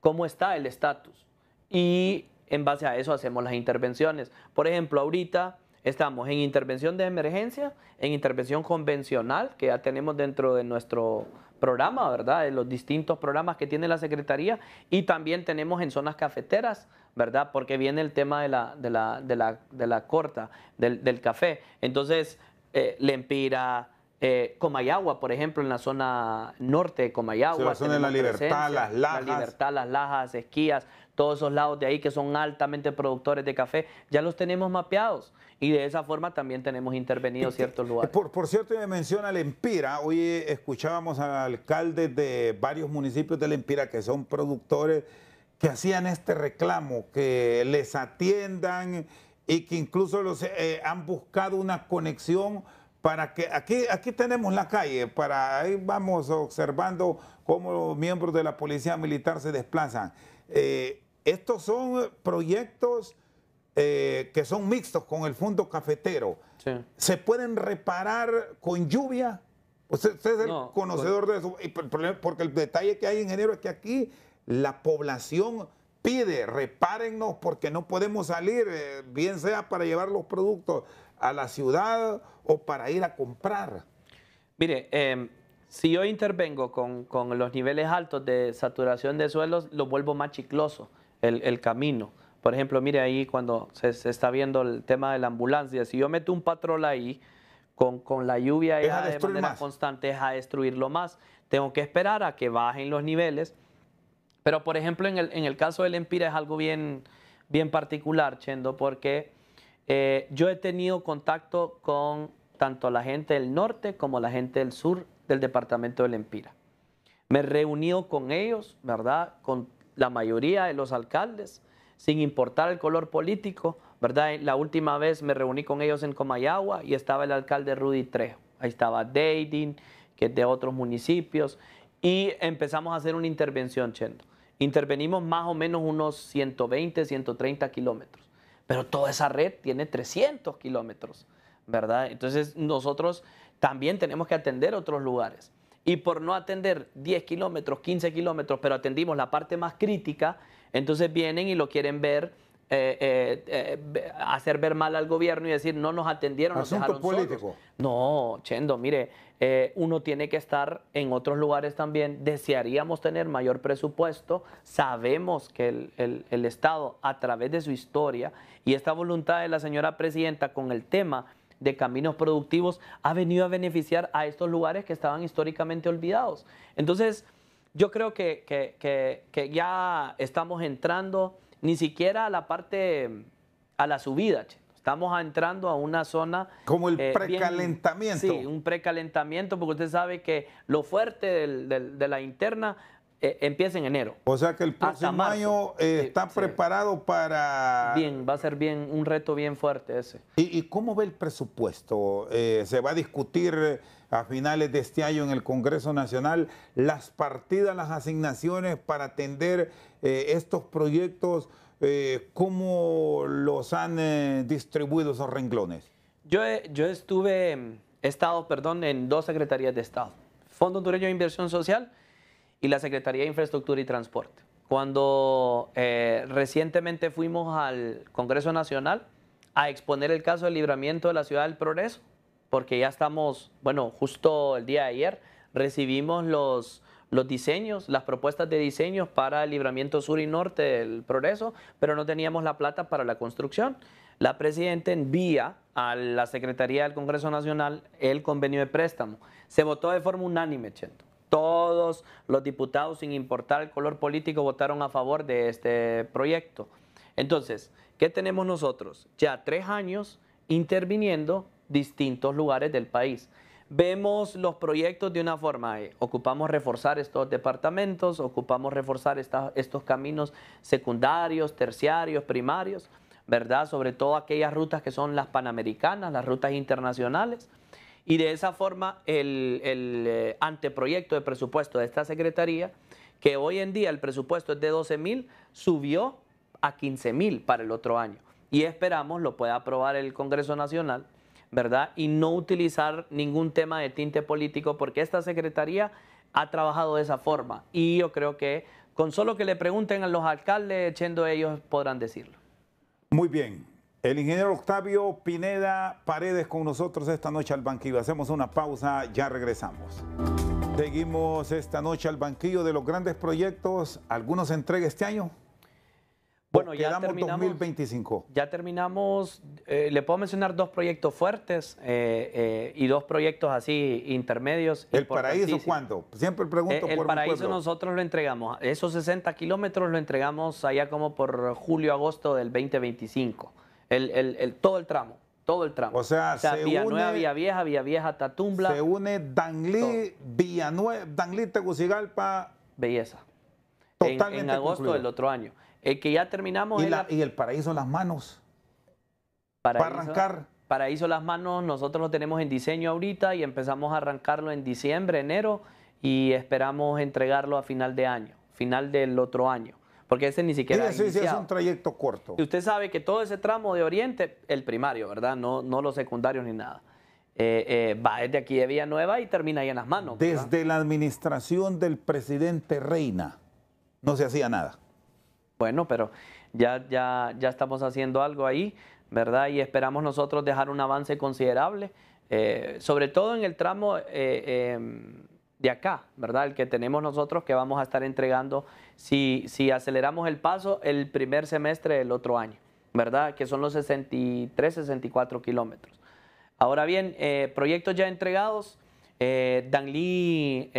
cómo está el estatus y en base a eso hacemos las intervenciones. Por ejemplo, ahorita estamos en intervención de emergencia, en intervención convencional, que ya tenemos dentro de nuestro programa, ¿verdad? De los distintos programas que tiene la Secretaría, y también tenemos en zonas cafeteras, ¿verdad? Porque viene el tema de la corta, del café. Entonces, Lempira, Comayagua, por ejemplo, en la zona norte de Comayagua. Sí, la zona de La Libertad, Las Lajas. La Libertad, Las Lajas, Esquías, todos esos lados de ahí que son altamente productores de café, ya los tenemos mapeados. Y de esa forma también tenemos intervenido ciertos lugares. Por cierto, me menciona Lempira. Hoy escuchábamos a alcaldes de varios municipios de Lempira que son productores que hacían este reclamo, que les atiendan y que incluso los han buscado una conexión para que aquí tenemos la calle, para ahí vamos observando cómo los miembros de la policía militar se desplazan. Estos son proyectos que son mixtos con el fondo cafetero. Sí. ¿Se pueden reparar con lluvia? Usted es el conocedor de eso. Porque el detalle que hay, ingeniero, es que aquí la población pide, repárennos porque no podemos salir, bien sea para llevar los productos a la ciudad o para ir a comprar. Mire, si yo intervengo con los niveles altos de saturación de suelos, lo vuelvo más chicloso el camino. Por ejemplo, mire ahí cuando se está viendo el tema de la ambulancia, si yo meto un patrol ahí con la lluvia ya de manera constante, es a destruirlo más. Tengo que esperar a que bajen los niveles. Pero, por ejemplo, en el caso del Lempira es algo bien particular, Chendo, porque yo he tenido contacto con tanto la gente del norte como la gente del sur del departamento de Lempira. Me he reunido con ellos, ¿verdad? Con la mayoría de los alcaldes, sin importar el color político, ¿verdad? La última vez me reuní con ellos en Comayagua y estaba el alcalde Rudy Trejo. Ahí estaba Deidin, que es de otros municipios, y empezamos a hacer una intervención, Chendo. Intervenimos más o menos unos 120, 130 kilómetros, pero toda esa red tiene 300 kilómetros, ¿verdad? Entonces nosotros también tenemos que atender otros lugares. Y por no atender 10 kilómetros, 15 kilómetros, pero atendimos la parte más crítica, entonces vienen y lo quieren ver, hacer ver mal al gobierno y decir, no nos atendieron, nos dejaron político. Solos. No, Chendo, mire, uno tiene que estar en otros lugares también. Desearíamos tener mayor presupuesto. Sabemos que el Estado, a través de su historia y esta voluntad de la señora presidenta con el tema de caminos productivos, ha venido a beneficiar a estos lugares que estaban históricamente olvidados. Entonces, yo creo que ya estamos entrando ni siquiera a la parte, a la subida, estamos entrando a una zona... Como el precalentamiento. Sí, un precalentamiento, porque usted sabe que lo fuerte de la interna empieza en enero. O sea que el próximo año está preparado para... Bien, va a ser un reto bien fuerte ese. ¿Y cómo ve el presupuesto? ¿Se va a discutir a finales de este año en el Congreso Nacional las partidas, las asignaciones para atender estos proyectos? ¿Cómo los han distribuido esos renglones? Yo he estado en 2 secretarías de Estado. Fondo Hondureño de Inversión Social y la Secretaría de Infraestructura y Transporte. Cuando recientemente fuimos al Congreso Nacional a exponer el caso del libramiento de la Ciudad del Progreso, porque ya estamos, bueno, justo el día de ayer recibimos los diseños, las propuestas de diseños para el libramiento sur y norte del Progreso, pero no teníamos la plata para la construcción. La presidenta envía a la Secretaría del Congreso Nacional el convenio de préstamo. Se votó de forma unánime, Chento. Todos los diputados, sin importar el color político, votaron a favor de este proyecto. Entonces, ¿qué tenemos nosotros? Ya 3 años interviniendo distintos lugares del país. vemos los proyectos de una forma. Ocupamos reforzar estos departamentos, ocupamos reforzar estos caminos secundarios, terciarios, primarios, ¿verdad? Sobre todo aquellas rutas que son las panamericanas, las rutas internacionales. Y de esa forma el anteproyecto de presupuesto de esta Secretaría, que hoy en día el presupuesto es de 12.000, subió a 15.000 para el otro año. Y esperamos lo pueda aprobar el Congreso Nacional, ¿verdad? Y no utilizar ningún tema de tinte político, porque esta Secretaría ha trabajado de esa forma. Y yo creo que con solo que le pregunten a los alcaldes, Chendo, ellos podrán decirlo. Muy bien. El ingeniero Octavio Pineda Paredes con nosotros esta noche al banquillo. Hacemos una pausa, ya regresamos. Seguimos esta noche al banquillo de los grandes proyectos. ¿Algunos se entrega este año? Bueno, ya quedamos terminamos. 2025. Ya terminamos. Le puedo mencionar 2 proyectos fuertes y 2 proyectos así intermedios. ¿El Paraíso cuándo? Siempre pregunto por el mi Paraíso pueblo. nosotros lo entregamos. Esos 60 kilómetros lo entregamos allá como por julio, agosto del 2025. Todo el tramo. Todo el tramo. O sea Villanueva, Villavieja, Tatumbla. Se une Danlí, Villanueva, Danlí, Tegucigalpa. Belleza. Totalmente en agosto concluido. del otro año. El que ya terminamos. ¿Y el Paraíso en las manos? Paraíso, ¿Para arrancar? Paraíso las manos, nosotros lo tenemos en diseño ahorita y empezamos a arrancarlo en diciembre, enero, y esperamos entregarlo a final de año, final del otro año. Porque ese ni siquiera Sí, es un trayecto corto. Y usted sabe que todo ese tramo de Oriente, el primario, ¿verdad? No los secundarios ni nada. Va desde aquí de Villanueva y termina ahí en las manos. ¿verdad? Desde la administración del presidente Reina no se hacía nada. Bueno, pero ya estamos haciendo algo ahí, ¿verdad? Y esperamos nosotros dejar un avance considerable, sobre todo en el tramo de acá, ¿verdad? El que tenemos nosotros, que vamos a estar entregando, si aceleramos el paso, el primer semestre del otro año, ¿verdad? Que son los 63, 64 kilómetros. Ahora bien, proyectos ya entregados, Danlí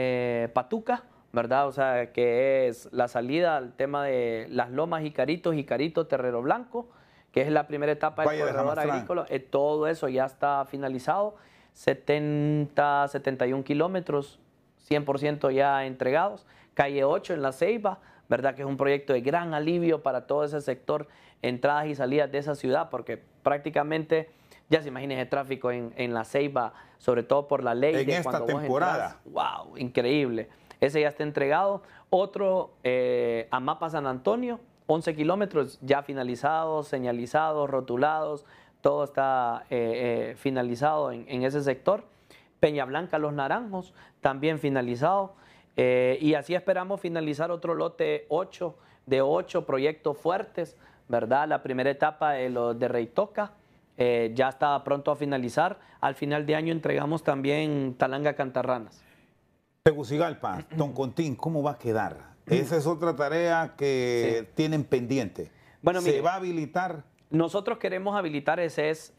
Patuca, ¿verdad? O sea, que es la salida al tema de Las Lomas y Carito, Terrero Blanco, que es la primera etapa del corredor agrícola. Todo eso ya está finalizado, 70, 71 kilómetros, 100% ya entregados. Calle 8 en La Ceiba, ¿verdad? Que es un proyecto de gran alivio para todo ese sector, entradas y salidas de esa ciudad, porque prácticamente, ya se imagina el tráfico en La Ceiba, sobre todo por la ley. En de esta cuando temporada. Vos entras, ¡wow! Increíble. Ese ya está entregado. Otro, Amapa San Antonio, 11 kilómetros ya finalizados, señalizados, rotulados, todo está finalizado en ese sector. Peña Blanca, Los Naranjos, también finalizado. Y así esperamos finalizar otro lote 8, de 8 proyectos fuertes, ¿verdad? La primera etapa de los de Reitoca ya está pronto a finalizar. Al final de año entregamos también Talanga Cantarranas. Tegucigalpa, Toncontín, ¿cómo va a quedar? Esa es otra tarea que tienen pendiente. Bueno, ¿Se mire, va a habilitar? Nosotros queremos habilitar, ese es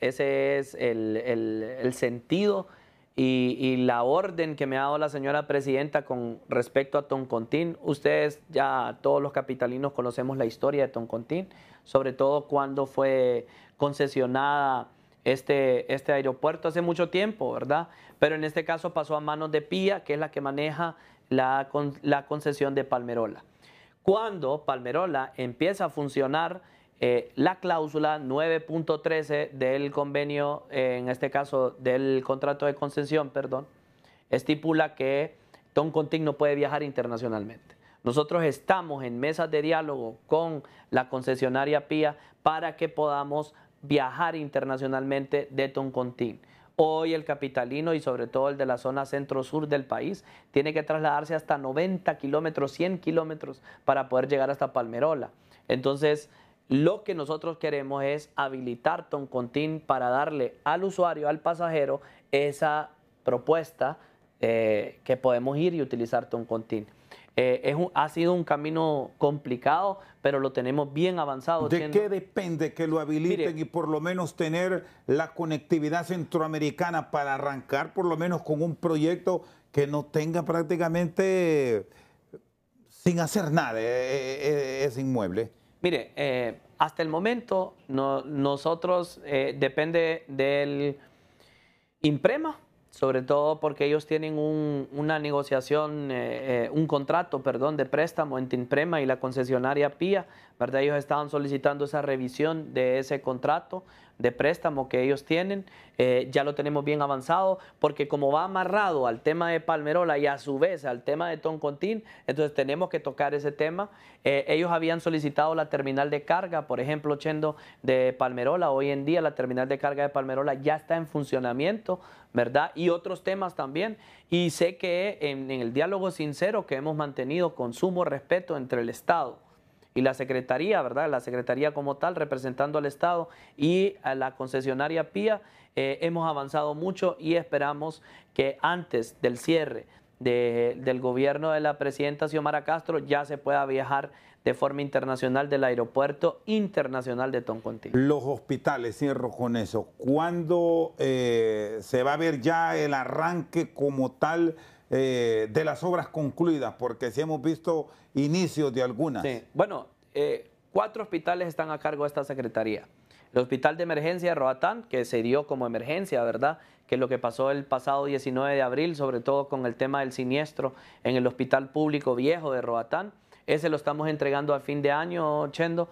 el sentido y la orden que me ha dado la señora presidenta con respecto a Toncontín. Ustedes ya, todos los capitalinos, conocemos la historia de Toncontín, sobre todo cuando fue concesionada este aeropuerto hace mucho tiempo, ¿verdad? Pero en este caso pasó a manos de PIA, que es la que maneja la concesión de Palmerola. Cuando Palmerola empieza a funcionar, la cláusula 9.13 del convenio, en este caso del contrato de concesión, perdón, estipula que Toncontín no puede viajar internacionalmente. Nosotros estamos en mesas de diálogo con la concesionaria PIA para que podamos viajar internacionalmente de Toncontín. Hoy el capitalino y sobre todo el de la zona centro-sur del país tiene que trasladarse hasta 90 kilómetros, 100 kilómetros para poder llegar hasta Palmerola. Entonces, lo que nosotros queremos es habilitar Toncontín para darle al usuario, al pasajero, esa propuesta que podemos ir y utilizar Toncontín. Ha sido un camino complicado, pero lo tenemos bien avanzado. ¿De qué depende que lo habiliten? Mire, y por lo menos tener la conectividad centroamericana para arrancar por lo menos con un proyecto que no tenga prácticamente sin hacer nada ese inmueble? Mire, hasta el momento nosotros depende del INPREMA sobre todo porque ellos tienen una negociación, un contrato, perdón, de préstamo en Tinprema y la concesionaria PIA, ¿verdad? Ellos estaban solicitando esa revisión de ese contrato de préstamo que ellos tienen. Ya lo tenemos bien avanzado, porque como va amarrado al tema de Palmerola y a su vez al tema de Toncontín, entonces tenemos que tocar ese tema. Ellos habían solicitado la terminal de carga, por ejemplo, Chendo, de Palmerola. Hoy en día la terminal de carga de Palmerola ya está en funcionamiento, ¿verdad? Y otros temas también. Y sé que en el diálogo sincero que hemos mantenido con sumo respeto entre el Estado y la Secretaría, ¿verdad? La Secretaría como tal, representando al Estado, y a la concesionaria PIA, hemos avanzado mucho y esperamos que antes del cierre del gobierno de la presidenta Xiomara Castro ya se pueda viajar de forma internacional del aeropuerto internacional de Toncontín. Los hospitales, cierro con eso. ¿Cuándo se va a ver ya el arranque como tal de las obras concluidas? Porque sí hemos visto inicios de algunas. Sí. Bueno, 4 hospitales están a cargo de esta secretaría. El Hospital de Emergencia de Roatán, que se dio como emergencia, ¿verdad? Que es lo que pasó el pasado 19 de abril, sobre todo con el tema del siniestro en el Hospital Público Viejo de Roatán. Ese lo estamos entregando a fin de año, Chendo,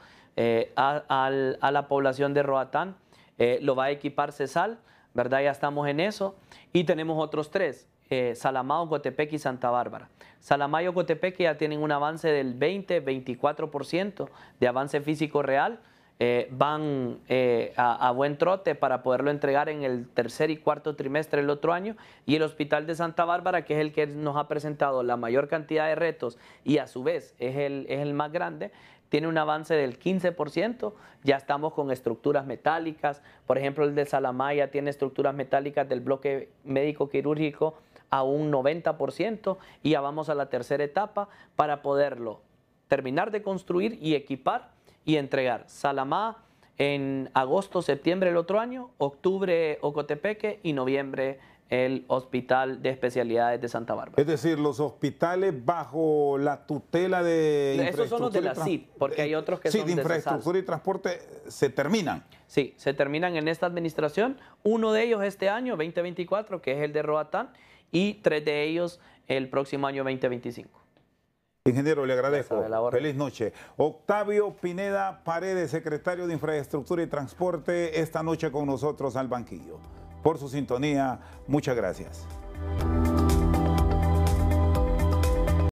a la población de Roatán. Lo va a equipar CESAL, ¿verdad? Ya estamos en eso. Y tenemos otros 3. Salamá, Ocotepeque y Santa Bárbara. Salamá y Ocotepeque ya tienen un avance del 20-24% de avance físico real. Van a buen trote para poderlo entregar en el tercer y cuarto trimestre del otro año. Y el Hospital de Santa Bárbara, que es el que nos ha presentado la mayor cantidad de retos y a su vez es el más grande, tiene un avance del 15%. Ya estamos con estructuras metálicas. Por ejemplo, el de Salamá ya tiene estructuras metálicas del bloque médico quirúrgico a un 90%, y ya vamos a la tercera etapa para poderlo terminar de construir y equipar y entregar. Salamá en agosto, septiembre del otro año, octubre Ocotepeque y noviembre el Hospital de Especialidades de Santa Bárbara. Es decir, los hospitales bajo la tutela de Esos son los de la CIP, porque hay otros que son de infraestructura y transporte se terminan. Sí, se terminan en esta administración. Uno de ellos este año, 2024, que es el de Roatán, y 3 de ellos el próximo año 2025. Ingeniero, le agradezco. Feliz noche. Octavio Pineda Paredes, secretario de Infraestructura y Transporte, esta noche con nosotros al banquillo. Por su sintonía, muchas gracias.